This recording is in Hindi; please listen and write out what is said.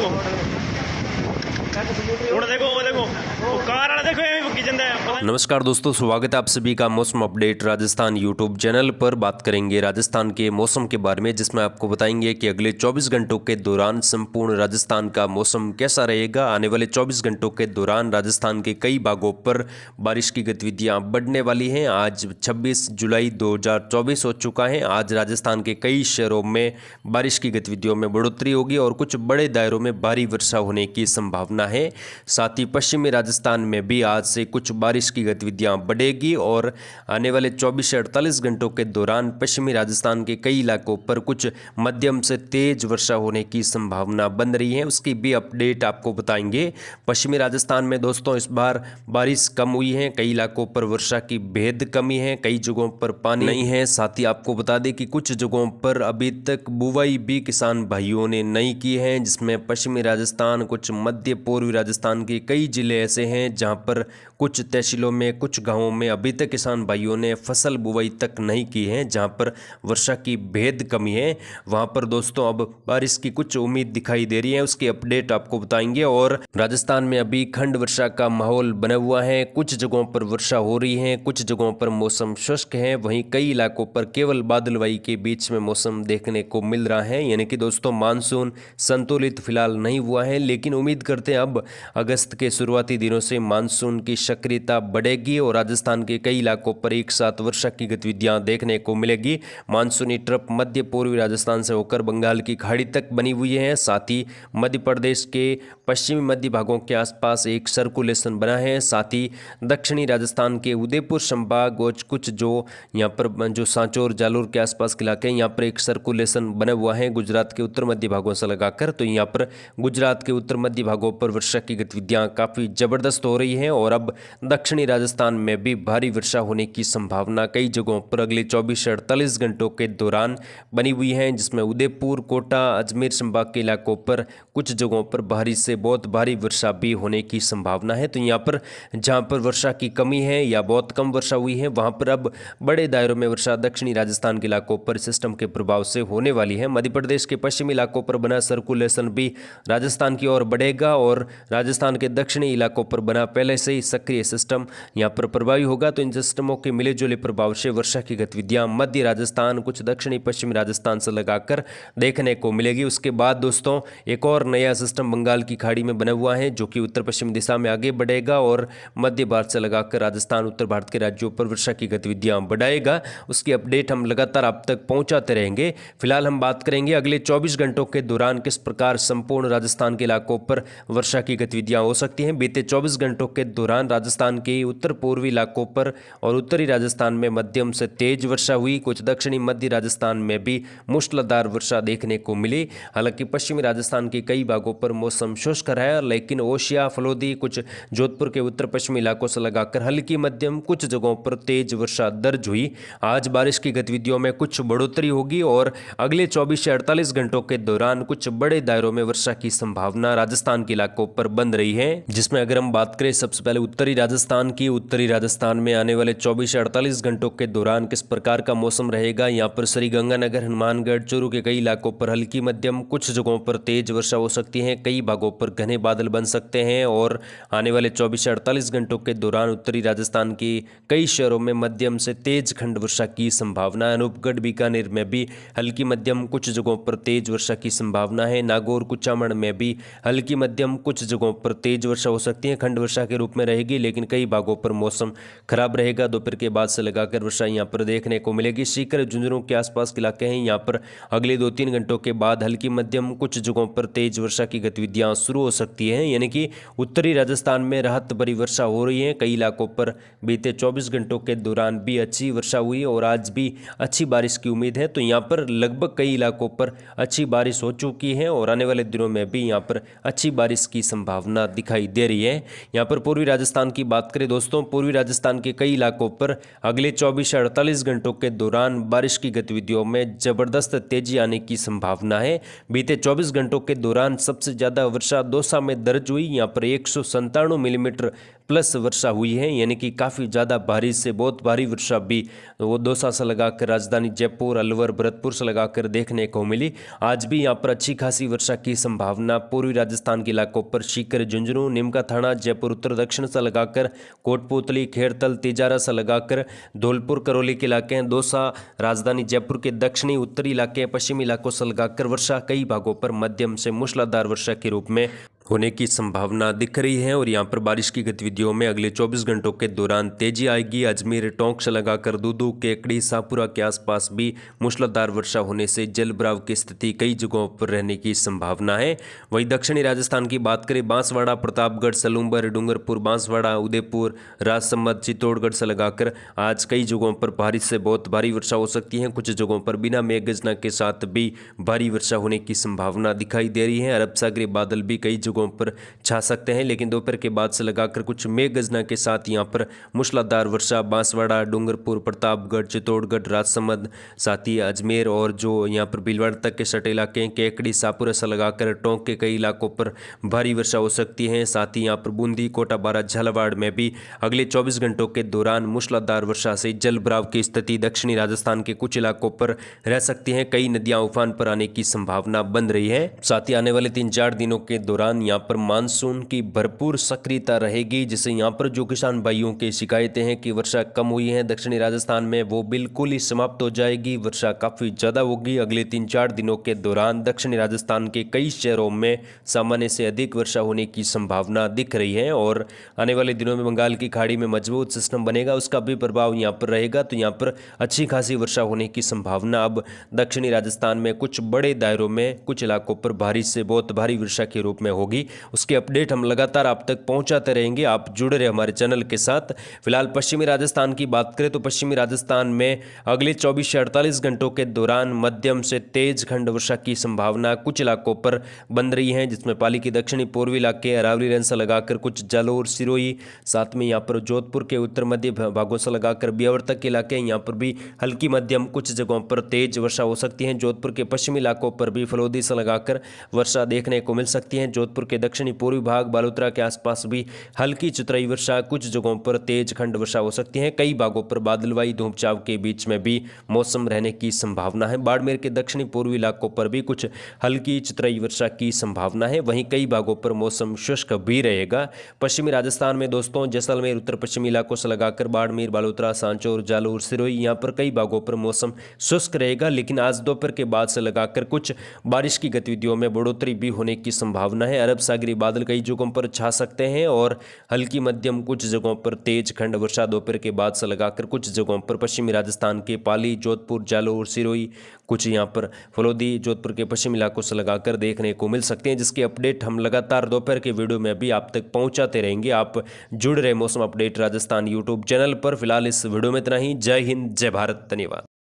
देखो वो देखो वो कार वाला देखो ये किचन है। नमस्कार दोस्तों, स्वागत है आप सभी का मौसम अपडेट राजस्थान यूट्यूब चैनल पर। बात करेंगे राजस्थान के मौसम के बारे में, जिसमें आपको बताएंगे कि अगले 24 घंटों के दौरान संपूर्ण राजस्थान का मौसम कैसा रहेगा। आने वाले 24 घंटों के दौरान राजस्थान के कई भागों पर बारिश की गतिविधियां बढ़ने वाली हैं। आज 26 जुलाई 2024 हो चुका है। आज राजस्थान के कई शहरों में बारिश की गतिविधियों में बढ़ोतरी होगी और कुछ बड़े दायरों में भारी वर्षा होने की संभावना है। साथ ही पश्चिमी राजस्थान में भी आज से कुछ बारिश की गतिविधियां बढ़ेगी और आने वाले 24 से 48 घंटों के दौरान पश्चिमी राजस्थान के कई इलाकों पर कुछ मध्यम से तेज वर्षा होने की संभावना बन रही है। उसकी भी अपडेट आपको बताएंगे। पश्चिमी राजस्थान में दोस्तों इस बार बारिश कम हुई है, कई इलाकों पर वर्षा की बेहद कमी है, कई जगहों पर पानी नहीं है। साथ ही आपको बता दें कि कुछ जगहों पर अभी तक बुवाई भी किसान भाइयों ने नहीं की है, जिसमें पश्चिमी राजस्थान, कुछ मध्य पूर्वी राजस्थान के कई जिले ऐसे हैं जहां पर कुछ तहसीलों में, कुछ गांवों में अभी तक किसान भाइयों ने फसल बुवाई तक नहीं की है, जहां पर वर्षा की बेहद कमी है। वहां पर दोस्तों अब बारिश की कुछ उम्मीद दिखाई दे रही है, उसकी अपडेट आपको बताएंगे। और राजस्थान में अभी खंड वर्षा का माहौल बना हुआ है, कुछ जगहों पर वर्षा हो रही है, कुछ जगहों पर मौसम शुष्क है, वहीं कई इलाकों पर केवल बादलवाई के बीच में मौसम देखने को मिल रहा है। यानी कि दोस्तों मानसून संतुलित फिलहाल नहीं हुआ है, लेकिन उम्मीद करते हैं अब अगस्त के शुरुआती दिनों से मानसून की सक्रियता बढ़ेगी और राजस्थान के कई इलाकों पर एक साथ वर्षा की गतिविधियां देखने को मिलेगी। मानसूनी ट्रफ मध्य पूर्वी राजस्थान से होकर बंगाल की खाड़ी तक बनी हुई है। साथ ही मध्य प्रदेश के पश्चिमी मध्य भागों के आसपास एक सर्कुलेशन बना है। साथ ही दक्षिणी राजस्थान के उदयपुर संभाग और कुछ जो यहाँ पर जो सांचौर जालोर के आसपास के इलाके हैं, यहाँ पर एक सर्कुलेशन बना हुआ है गुजरात के उत्तर मध्य भागों से लगाकर। तो यहाँ पर गुजरात के उत्तर मध्य भागों पर वर्षा की गतिविधियां काफ़ी ज़बरदस्त हो रही हैं और अब दक्षिणी राजस्थान में भी भारी वर्षा होने की संभावना कई जगहों पर अगले 24 से 48 घंटों के दौरान बनी हुई है, जिसमें उदयपुर, कोटा, अजमेर संभाग के इलाकों पर कुछ जगहों पर भारी से बहुत भारी वर्षा भी होने की संभावना है। तो यहाँ पर जहाँ पर वर्षा की कमी है या बहुत कम वर्षा हुई है, वहाँ पर अब बड़े दायरों में वर्षा दक्षिणी राजस्थान के इलाकों पर सिस्टम के प्रभाव से होने वाली है। मध्य प्रदेश के पश्चिमी इलाकों पर बना सर्कुलेशन भी राजस्थान की ओर बढ़ेगा और राजस्थान के दक्षिणी इलाकों पर बना पहले से ही सक्रिय सिस्टम यहाँ पर प्रभावी होगा। तो इन सिस्टमों के मिले जुले प्रभाव से वर्षा की गतिविधियां मध्य राजस्थान, कुछ दक्षिणी पश्चिमी राजस्थान से लगाकर देखने को मिलेगी। उसके बाद दोस्तों एक और नया सिस्टम बंगाल की खाड़ी में बना हुआ है, जो कि उत्तर पश्चिम दिशा में आगे बढ़ेगा और मध्य भारत से लगाकर राजस्थान, उत्तर भारत के राज्यों पर वर्षा की गतिविधियां बढ़ाएगा। उसकी अपडेट हम लगातार आप तक पहुंचाते रहेंगे। फिलहाल हम बात करेंगे अगले 24 घंटों के दौरान किस प्रकार संपूर्ण राजस्थान के इलाकों पर वर्षा की गतिविधियां हो सकती हैं। बीते 24 घंटों के दौरान राजस्थान के उत्तर पूर्वी इलाकों पर और उत्तरी राजस्थान में मध्यम से तेज वर्षा हुई। कुछ दक्षिणी मध्य राजस्थान में भी मूसलाधार वर्षा देखने को मिली। हालांकि पश्चिमी राजस्थान के कई भागों पर मौसम शुष्क रहा, लेकिन ओशिया, फलोदी, कुछ जोधपुर के उत्तर पश्चिमी इलाकों से लगाकर हल्की मध्यम कुछ जगहों पर तेज वर्षा दर्ज हुई। आज बारिश की गतिविधियों में कुछ बढ़ोतरी होगी और अगले 24 से 48 घंटों के दौरान कुछ बड़े दायरों में वर्षा की संभावना राजस्थान के इलाकों पर बन रही है। जिसमें अगर हम बात करें सबसे पहले उत्तरी राजस्थान की, उत्तरी राजस्थान में आने वाले 24 से 48 घंटों के दौरान किस प्रकार का मौसम रहेगा। यहाँ पर श्रीगंगानगर, हनुमानगढ़, चूरू के कई इलाकों पर हल्की मध्यम, कुछ जगहों पर तेज वर्षा हो सकती है, कई भागों पर घने बादल बन सकते हैं। और आने वाले 24 से 48 घंटों के दौरान उत्तरी राजस्थान के कई शहरों में मध्यम से तेज खंड वर्षा की संभावना है। अनूपगढ़, बीकानेर में भी हल्की मध्यम, कुछ जगहों पर तेज वर्षा की संभावना है। नागौर, कुचामण में भी हल्की मध्यम, कुछ जगहों पर तेज वर्षा हो सकती है, खंड वर्षा के रूप में रहेगी, लेकिन कई भागों पर मौसम खराब रहेगा। दोपहर के बाद से लगाकर वर्षा यहाँ पर देखने को मिलेगी। सीकर, झुंझुनू के आसपास के इलाके हैं, यहाँ पर अगले 2-3 घंटों के बाद हल्की मध्यम, कुछ जगहों पर तेज वर्षा की गतिविधियां शुरू हो सकती हैं। यानी कि उत्तरी राजस्थान में राहत भरी वर्षा हो रही है। कई इलाकों पर बीते 24 घंटों के दौरान भी अच्छी वर्षा हुई और आज भी अच्छी बारिश की उम्मीद है। तो यहाँ पर लगभग कई इलाकों पर अच्छी बारिश हो चुकी है और आने वाले दिनों में भी यहाँ पर अच्छी बारिश की संभावना दिखाई दे रही है। यहाँ पर पूर्वी राजस्थान की बात करें दोस्तों, पूर्वी राजस्थान के कई इलाकों पर अगले 24 से 48 घंटों के दौरान बारिश की गतिविधियों में जबरदस्त तेजी आने की संभावना है। बीते 24 घंटों के दौरान सबसे ज़्यादा वर्षा दौसा में दर्ज हुई। यहाँ पर 197 मिलीमीटर प्लस वर्षा हुई है, यानी कि काफ़ी ज़्यादा भारी से बहुत भारी वर्षा भी वो दौसा से लगाकर राजधानी जयपुर, अलवर, भरतपुर से लगाकर देखने को मिली। आज भी यहाँ पर अच्छी खासी वर्षा की संभावना पूर्वी राजस्थान के इलाकों पर सीकर, झुंझुनू, नीमका थाना, जयपुर उत्तर दक्षिण से लगाकर कोटपुतली, खेरतल, तिजारा से लगाकर धौलपुर, करौली के इलाके हैं, दौसा, राजधानी जयपुर के दक्षिणी उत्तरी इलाके, पश्चिमी इलाकों से लगाकर वर्षा कई भागों पर मध्यम से मूसलाधार वर्षा के रूप में होने की संभावना दिख रही है। और यहाँ पर बारिश की गतिविधियों में अगले 24 घंटों के दौरान तेजी आएगी। अजमेर, टोंक से लगाकर दूदू, केकड़ी, शाहपुरा के आसपास भी मूसलाधार वर्षा होने से जल भराव की स्थिति कई जगहों पर रहने की संभावना है। वहीं दक्षिणी राजस्थान की बात करें, बांसवाड़ा, प्रतापगढ़, सलूंबर, डूंगरपुर, बांसवाड़ा, उदयपुर, राजसमंद, चित्तौड़गढ़ से लगाकर आज कई जगहों पर भारी से बहुत भारी वर्षा हो सकती है। कुछ जगहों पर बिना मेघगर्जना के साथ भी भारी वर्षा होने की संभावना दिखाई दे रही है। अरब सागरी बादल भी कई पर छा सकते हैं, लेकिन दोपहर के बाद से लगाकर कुछ मेघ गर्जना के साथ यहां पर मूसलाधार वर्षा बांसवाड़ा, डूंगरपुर, प्रतापगढ़, चित्तौड़गढ़, राजसमंद, साथ ही अजमेर और जो यहां पर भीलवाड़ा तक के सटे इलाके हैं, केकड़ी, शाहपुरा से लगाकर टोंक के कई इलाकों पर भारी वर्षा हो सकती है। साथ ही यहां पर बूंदी, कोटा, बारा, झालावाड़ में भी अगले 24 घंटों के दौरान मूसलाधार वर्षा से जल भराव की स्थिति दक्षिणी राजस्थान के कुछ इलाकों पर रह सकती है। कई नदियां उफान पर आने की संभावना बन रही है। साथ ही आने वाले 3-4 दिनों के दौरान यहाँ पर मानसून की भरपूर सक्रियता रहेगी, जिससे यहाँ पर जो किसान भाइयों की शिकायतें हैं कि वर्षा कम हुई है दक्षिणी राजस्थान में, वो बिल्कुल ही समाप्त हो जाएगी। वर्षा काफ़ी ज़्यादा होगी। अगले 3-4 दिनों के दौरान दक्षिणी राजस्थान के कई शहरों में सामान्य से अधिक वर्षा होने की संभावना दिख रही है। और आने वाले दिनों में बंगाल की खाड़ी में मजबूत सिस्टम बनेगा, उसका भी प्रभाव यहाँ पर रहेगा, तो यहाँ पर अच्छी खासी वर्षा होने की संभावना अब दक्षिणी राजस्थान में कुछ बड़े दायरों में कुछ इलाकों पर भारी से बहुत भारी वर्षा के रूप में होगी। उसके अपडेट हम लगातार आप तक पहुंचाते रहेंगे। आप जुड़े रहे हमारे चैनल के साथ। फिलहाल पश्चिमी राजस्थान की बात करें तो पश्चिमी राजस्थान में अगले 24 से 48 घंटों के दौरान मध्यम से तेज खंड वर्षा की संभावना कुछ इलाकों पर बन रही है, जिसमें पाली के दक्षिणी पूर्वी इलाके, अरावली रेंज से लगाकर कुछ जालोर, सिरोही, साथ में यहाँ पर जोधपुर के उत्तर मध्य भागों से लगाकर ब्यावर तक के इलाके, यहाँ पर भी हल्की मध्यम कुछ जगहों पर तेज वर्षा हो सकती है। जोधपुर के पश्चिमी इलाकों पर भी फलोदी से लगाकर वर्षा देखने को मिल सकती है। जोधपुर के दक्षिणी पूर्वी भाग, बालोतरा के आसपास भी हल्की चतुराई वर्षा, कुछ जगहों पर तेज खंड वर्षा हो सकती है। कई भागों पर बादलवाई धूप छाव के बीच में भी मौसम रहने की संभावना है। बाड़मेर के दक्षिणी पूर्वी इलाकों पर भी कुछ हल्की चतुराई वर्षा की संभावना है। वहीं कई भागों पर मौसम शुष्क भी रहेगा। पश्चिमी राजस्थान में दोस्तों जैसलमेर, उत्तर पश्चिमी इलाकों से लगाकर बाड़मेर, बालोतरा, सांचौर, जालोर, सिरोही, यहाँ पर कई भागों पर मौसम शुष्क रहेगा, लेकिन आज दोपहर के बाद से लगाकर कुछ बारिश की गतिविधियों में बढ़ोतरी भी होने की संभावना है। अरब सागरी बादल कई जगहों पर छा सकते हैं और हल्की मध्यम कुछ जगहों पर तेज खंड वर्षा दोपहर के बाद से लगाकर कुछ जगहों पर पश्चिमी राजस्थान के पाली, जोधपुर, जालोर, सिरोही, कुछ यहाँ पर फलोदी, जोधपुर के पश्चिमी इलाकों से लगाकर देखने को मिल सकते हैं, जिसके अपडेट हम लगातार दोपहर के वीडियो में भी आप तक पहुंचाते रहेंगे। आप जुड़ रहे मौसम अपडेट राजस्थान यूट्यूब चैनल पर। फिलहाल इस वीडियो में इतना ही। जय हिंद, जय भारत, धन्यवाद।